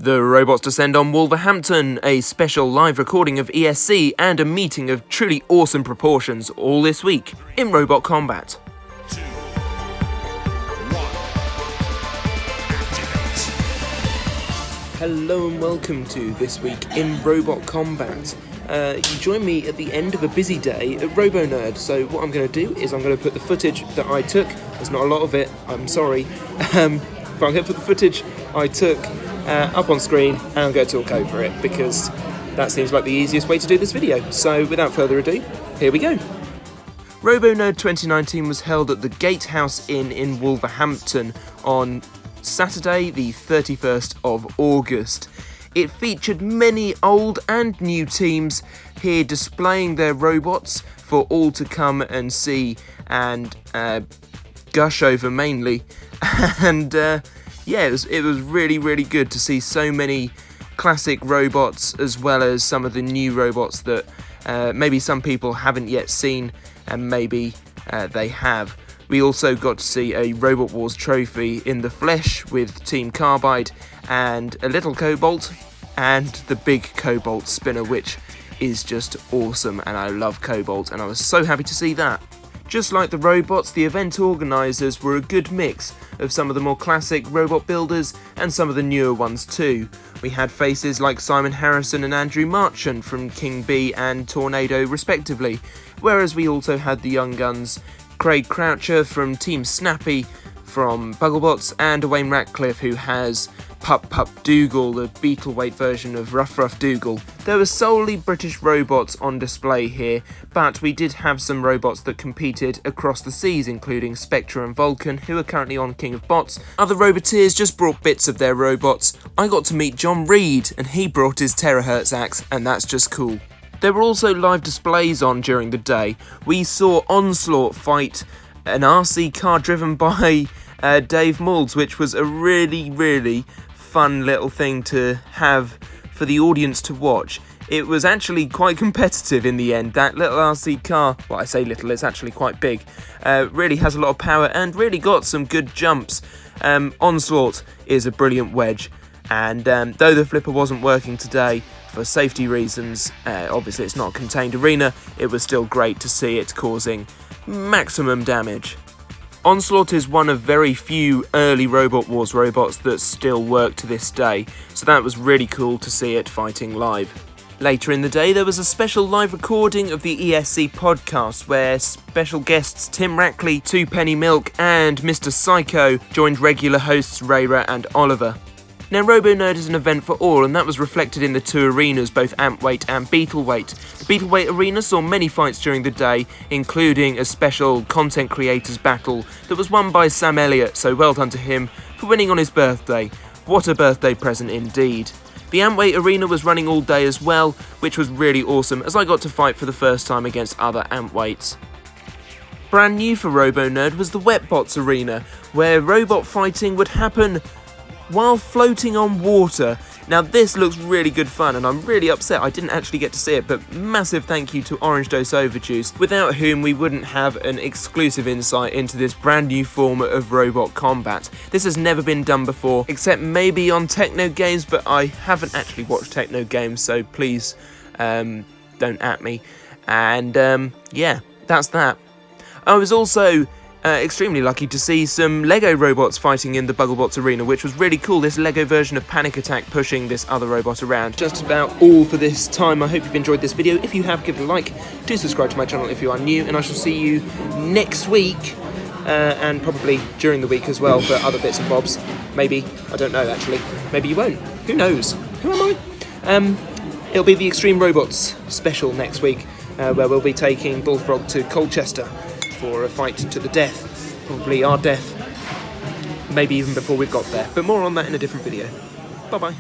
The robots descend on Wolverhampton, a special live recording of ESC, and a meeting of truly awesome proportions all this week in Robot Combat. 2, 1, activate. Hello and welcome to This Week in Robot Combat. You join me at the end of a busy day at RoboNerd, so what I'm going to do is I'm going to put the footage that I took, there's not a lot of it, I'm sorry, but I'm going to put the footage I took up on screen and I'm going to talk over it because that seems like the easiest way to do this video. So without further ado, here we go. RoboNerd 2019 was held at the Gatehouse Inn in Wolverhampton on Saturday the 31st of August. It featured many old and new teams here displaying their robots for all to come and see and gush over mainly. And yeah, it was really good to see so many classic robots as well as some of the new robots that maybe some people haven't yet seen and maybe they have. We also got to see a Robot Wars trophy in the flesh with Team Carbide and a little Cobalt and the big Cobalt spinner, which is just awesome, and I love Cobalt and I was so happy to see that. Just like the robots, the event organisers were a good mix of some of the more classic robot builders and some of the newer ones too. We had faces like Simon Harrison and Andrew Marchant from King Bee and Tornado respectively, whereas we also had the young guns Craig Croucher from Team Snappy from Bugglebots and Wayne Ratcliffe, who has Pup Dougal, the Beetleweight version of Ruff Dougal. There were solely British robots on display here, but we did have some robots that competed across the seas, including Spectre and Vulcan, who are currently on King of Bots. Other Roboteers just brought bits of their robots. I got to meet John Reed, and he brought his Terahertz axe, and that's just cool. There were also live displays on during the day. We saw Onslaught fight an RC car driven by Dave Moulds, which was a really fun little thing to have for the audience to watch. It was actually quite competitive in the end. That little RC car, well, I say little, it's actually quite big, really has a lot of power and really got some good jumps. Onslaught is a brilliant wedge, and though the flipper wasn't working today for safety reasons, obviously it's not a contained arena, it was still great to see it causing maximum damage. Onslaught is one of very few early Robot Wars robots that still work to this day, so that was really cool to see it fighting live. Later in the day there was a special live recording of the ESC podcast where special guests Tim Rackley, Two Penny Milk and Mr. Psycho joined regular hosts Rayra and Oliver. Now, RoboNerd is an event for all, and that was reflected in the two arenas, both Ampweight and Beetleweight. The Beetleweight arena saw many fights during the day, including a special content creators battle that was won by Sam Elliott, so well done to him for winning on his birthday. What a birthday present indeed. The Ampweight arena was running all day as well, which was really awesome, as I got to fight for the first time against other Ampweights. Brand new for RoboNerd was the Wetbots arena, where robot fighting would happen while floating on water. Now this looks really good fun, and I'm really upset I didn't actually get to see it, but massive thank you to Orange Dose Overjuice, without whom we wouldn't have an exclusive insight into this brand new form of robot combat. This has never been done before, except maybe on Techno Games, but I haven't actually watched Techno Games, so please don't at me. And yeah, that's that. I was also extremely lucky to see some Lego robots fighting in the Bugglebots arena, which was really cool, this Lego version of Panic Attack pushing this other robot around. Just about all for this time. I hope you've enjoyed this video. If you have, give it a like, do subscribe to my channel if you are new, and I shall see you next week, and probably during the week as well for other bits and bobs. Maybe, I don't know actually, maybe you won't, who knows, who am I? It'll be the Extreme Robots special next week, where we'll be taking Bullfrog to Colchester for a fight to the death, probably our death, maybe even before we've got there, but more on that in a different video. Bye bye.